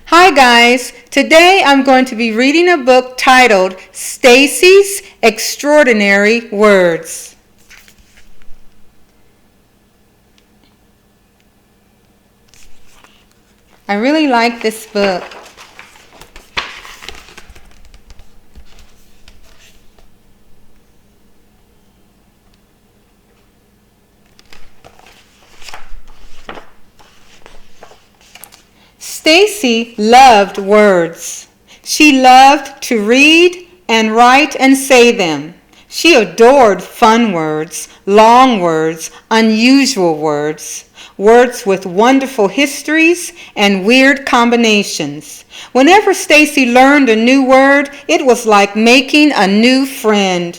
Hi guys, today I'm going to be reading a book titled Stacey's Extraordinary Words. I really like this book. Stacey loved words. She loved to read and write and say them. She adored fun words, long words, unusual words, words with wonderful histories and weird combinations. Whenever Stacey learned a new word, it was like making a new friend.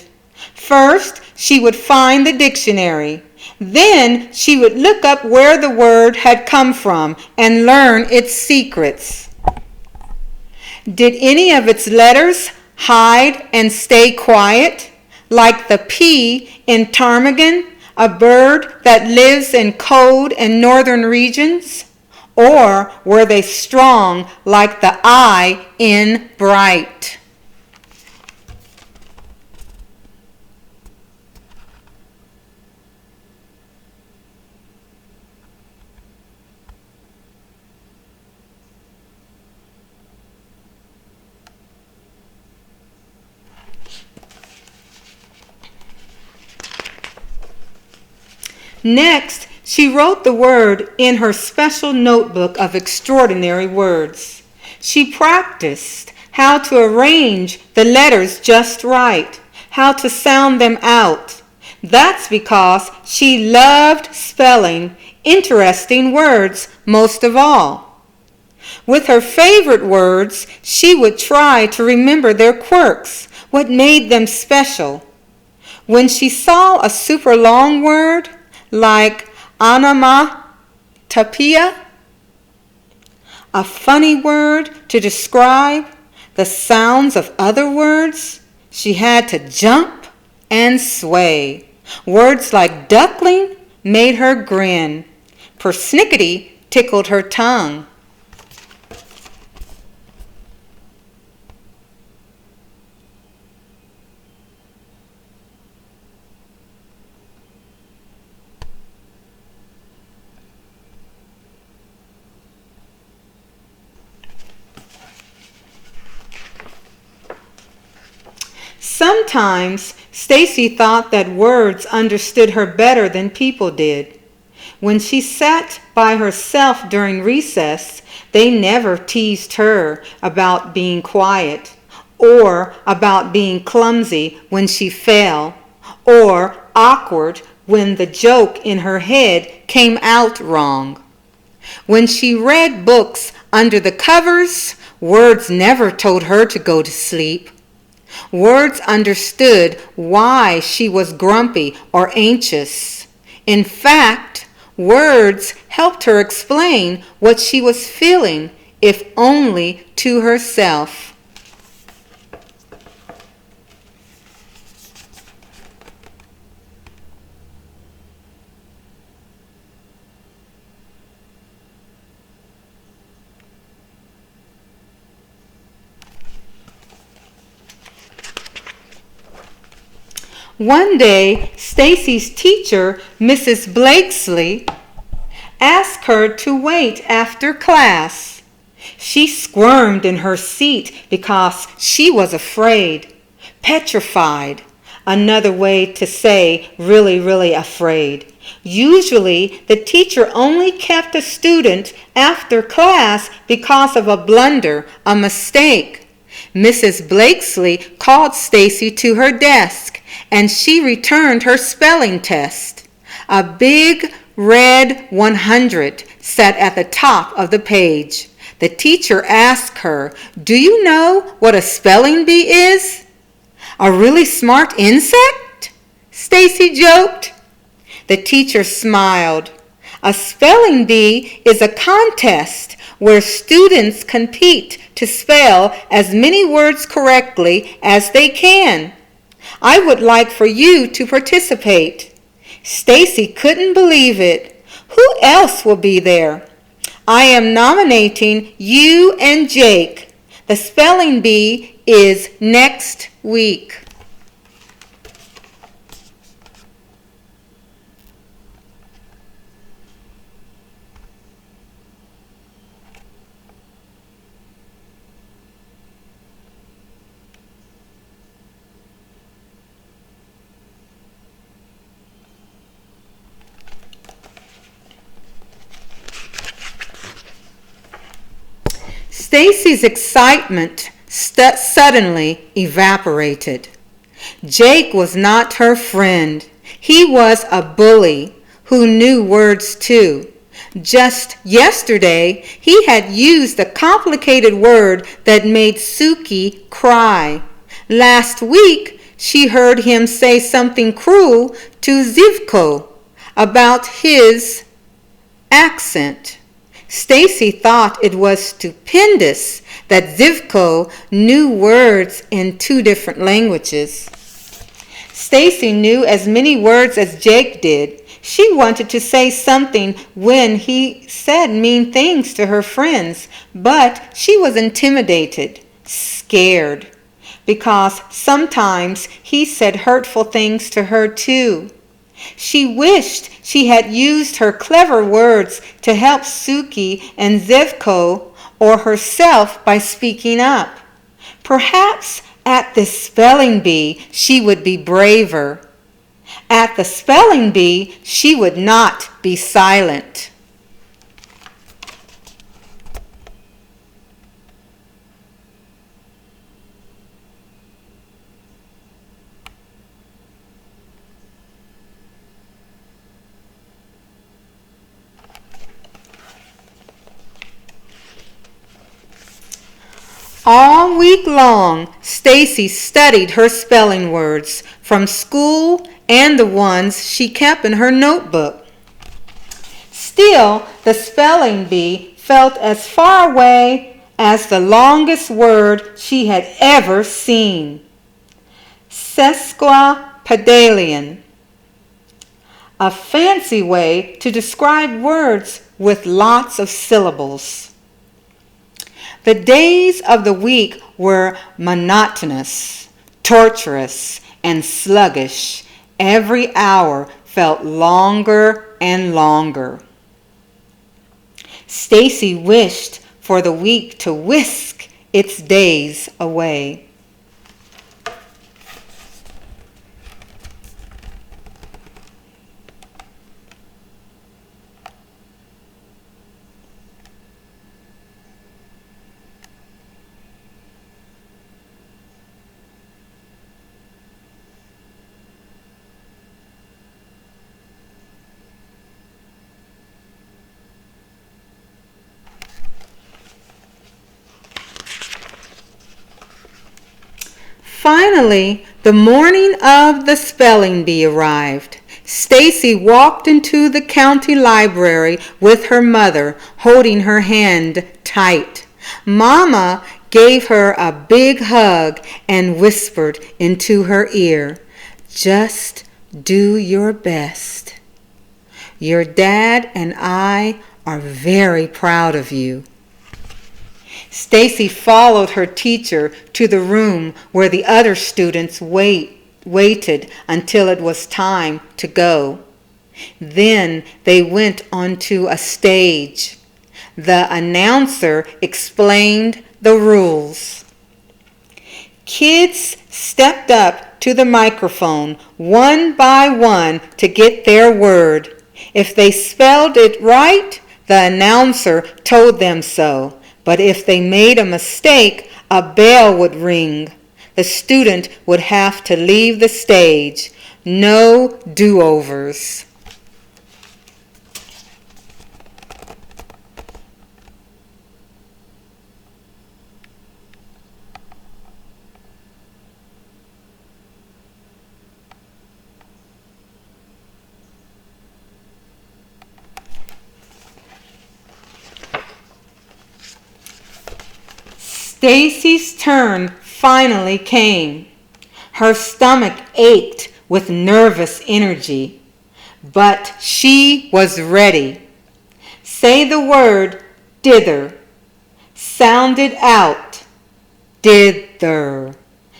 First, she would find the dictionary. Then she would look up where the word had come from and learn its secrets. Did any of its letters hide and stay quiet, like the P in ptarmigan, a bird that lives in cold and northern regions? Or were they strong like the I in bright? Next, she wrote the word in her special notebook of extraordinary words. She practiced how to arrange the letters just right, how to sound them out. That's because she loved spelling interesting words most of all. With her favorite words, she would try to remember their quirks, what made them special. When she saw a super long word, like onomatopoeia, a funny word to describe the sounds of other words, she had to jump and sway. Words like duckling made her grin. Persnickety tickled her tongue. Sometimes Stacey thought that words understood her better than people did. When she sat by herself during recess, they never teased her about being quiet, or about being clumsy when she fell, or awkward when the joke in her head came out wrong. When she read books under the covers, words never told her to go to sleep. Words understood why she was grumpy or anxious. In fact, words helped her explain what she was feeling, if only to herself. One day, Stacey's teacher, Mrs. Blakesley, asked her to wait after class. She squirmed in her seat because she was afraid, petrified, another way to say really, really afraid. Usually, the teacher only kept a student after class because of a blunder, a mistake. Mrs. Blakesley called Stacey to her desk, and she returned her spelling test. A big red 100 sat at the top of the page. The teacher asked her, "Do you know what a spelling bee is?" "A really smart insect?" Stacey joked. The teacher smiled. "A spelling bee is a contest where students compete to spell as many words correctly as they can. I would like for you to participate." Stacey couldn't believe it. "Who else will be there?" I am nominating you and Jake. The spelling bee is next week. Stacy's excitement suddenly evaporated. Jake was not her friend. He was a bully who knew words too. Just yesterday, he had used a complicated word that made Suki cry. Last week, she heard him say something cruel to Zivko about his accent. Stacy thought it was stupendous that Zivko knew words in 2 different languages. Stacy knew as many words as Jake did. She wanted to say something when he said mean things to her friends, but she was intimidated, scared, because sometimes he said hurtful things to her too. She wished she had used her clever words to help Suki and Zivko or herself by speaking up. Perhaps at the spelling bee she would be braver. At the spelling bee she would not be silent. All week long, Stacy studied her spelling words from school and the ones she kept in her notebook. Still, the spelling bee felt as far away as the longest word she had ever seen. Sesquipedalian, a fancy way to describe words with lots of syllables. The days of the week were monotonous, torturous, and sluggish. Every hour felt longer and longer. Stacy wished for the week to whisk its days away. Finally, the morning of the spelling bee arrived. Stacy walked into the county library with her mother, holding her hand tight. Mama gave her a big hug and whispered into her ear, "Just do your best. Your dad and I are very proud of you." Stacy followed her teacher to the room where the other students waited until it was time to go. Then they went onto a stage. The announcer explained the rules. Kids stepped up to the microphone one by one to get their word. If they spelled it right, the announcer told them so. But if they made a mistake, a bell would ring. The student would have to leave the stage. No do-overs. Stacy's turn finally came. Her stomach ached with nervous energy, but she was ready. Say the word dither. Sound it out, dither.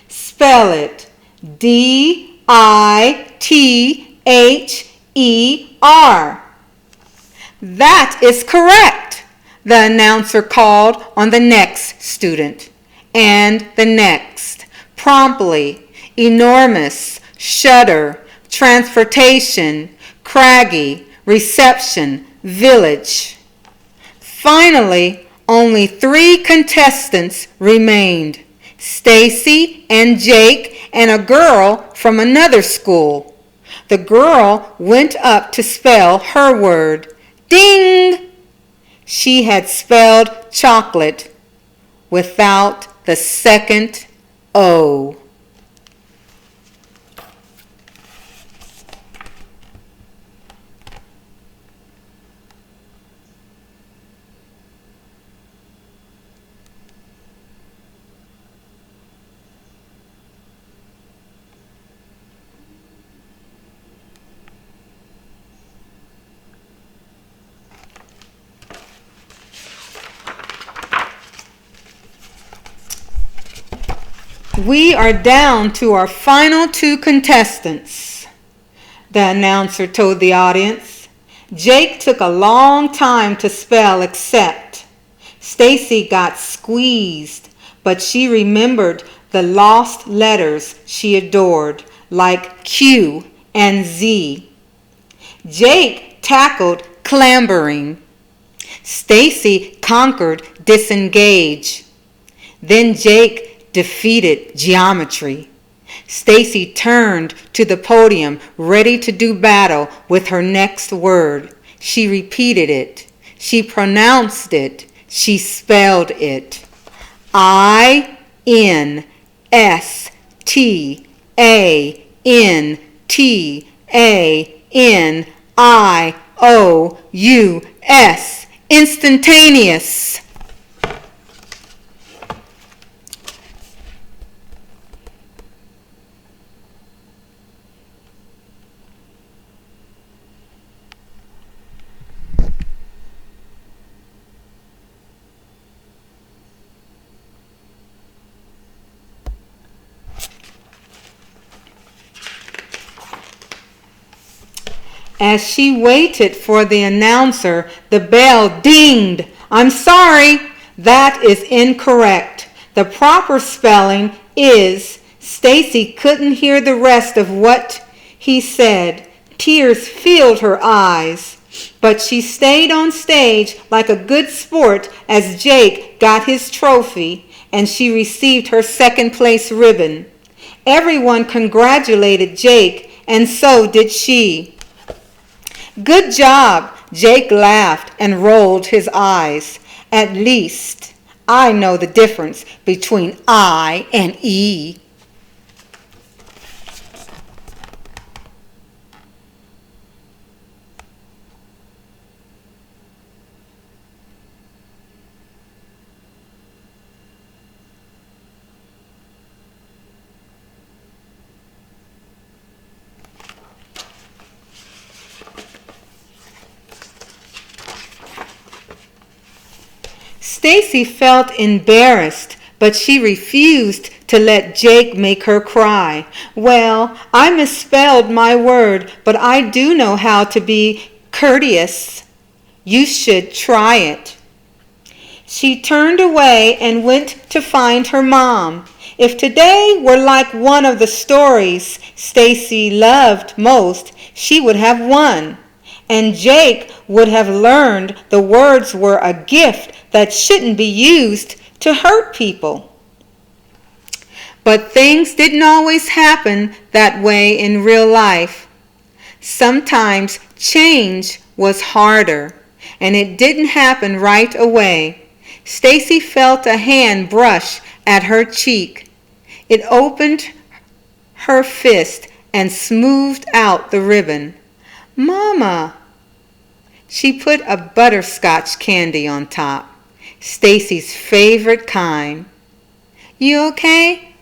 Spell it, D-I-T-H-E-R. That is correct, the announcer called on the next student, and the next, promptly, enormous, shudder, transportation, craggy, reception, village. Finally, only 3 contestants remained, Stacy and Jake and a girl from another school. The girl went up to spell her word. Ding! She had spelled chocolate without the second O. We are down to our final 2 contestants, the announcer told the audience. Jake took a long time to spell accept. Stacy got squeezed, but she remembered the lost letters she adored, like Q and Z. Jake tackled clambering. Stacy conquered disengage. Then Jake defeated geometry. Stacy turned to the podium, ready to do battle with her next word. She repeated it. She pronounced it. She spelled it. INSTANTANIOUS. Instantaneous. As she waited for the announcer, the bell dinged. I'm sorry, that is incorrect. The proper spelling is, Stacy couldn't hear the rest of what he said. Tears filled her eyes. But she stayed on stage like a good sport as Jake got his trophy and she received her second place ribbon. Everyone congratulated Jake, and so did she. Good job, Jake laughed and rolled his eyes. At least I know the difference between I and E. Stacy felt embarrassed, but she refused to let Jake make her cry. Well, I misspelled my word, but I do know how to be courteous. You should try it. She turned away and went to find her mom. If today were like one of the stories Stacy loved most, she would have won. And Jake would have learned the words were a gift that shouldn't be used to hurt people. But things didn't always happen that way in real life. Sometimes change was harder, and it didn't happen right away. Stacy felt a hand brush at her cheek. It opened her fist and smoothed out the ribbon. Mama! She put a butterscotch candy on top, Stacy's favorite kind. You okay?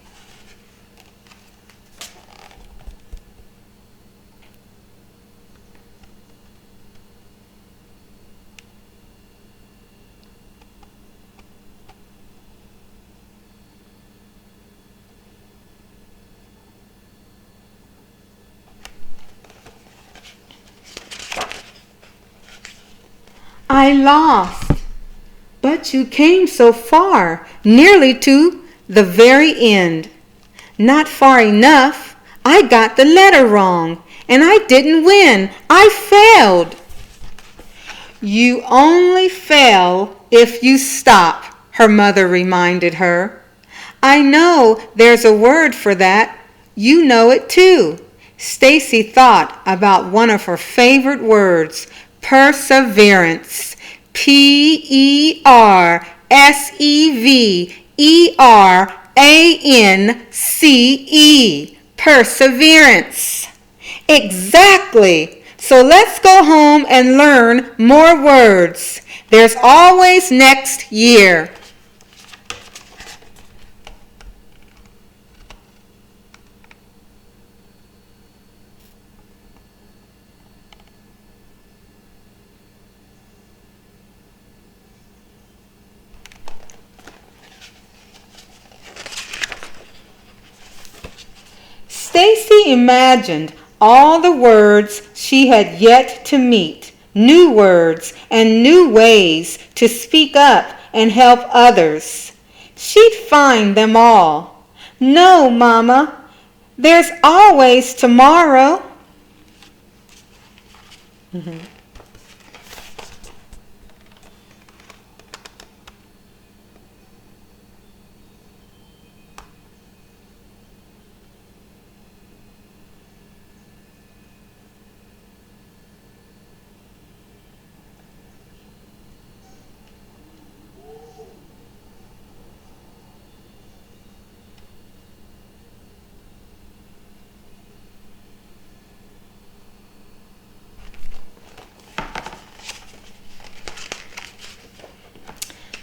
I lost. But you came so far, nearly to the very end. Not far enough. I got the letter wrong, and I didn't win. I failed. You only fail if you stop, her mother reminded her. I know there's a word for that. You know it too. Stacy thought about one of her favorite words, perseverance. Perseverance. Perseverance. Exactly. So let's go home and learn more words. There's always next year. Stacy imagined all the words she had yet to meet, new words and new ways to speak up and help others. She'd find them all. No, Mama, there's always tomorrow.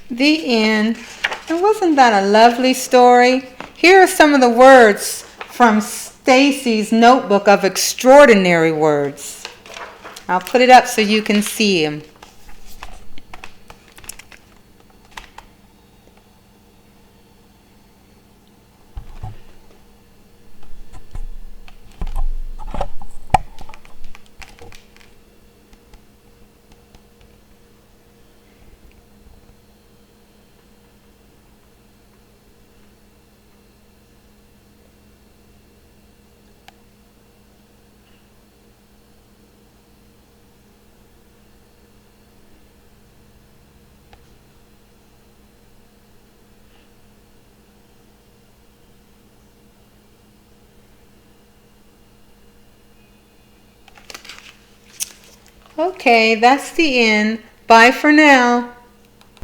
The end. And wasn't that a lovely story? Here are some of the words from Stacy's notebook of extraordinary words. I'll put it up so you can see them. Okay, that's the end. Bye for now.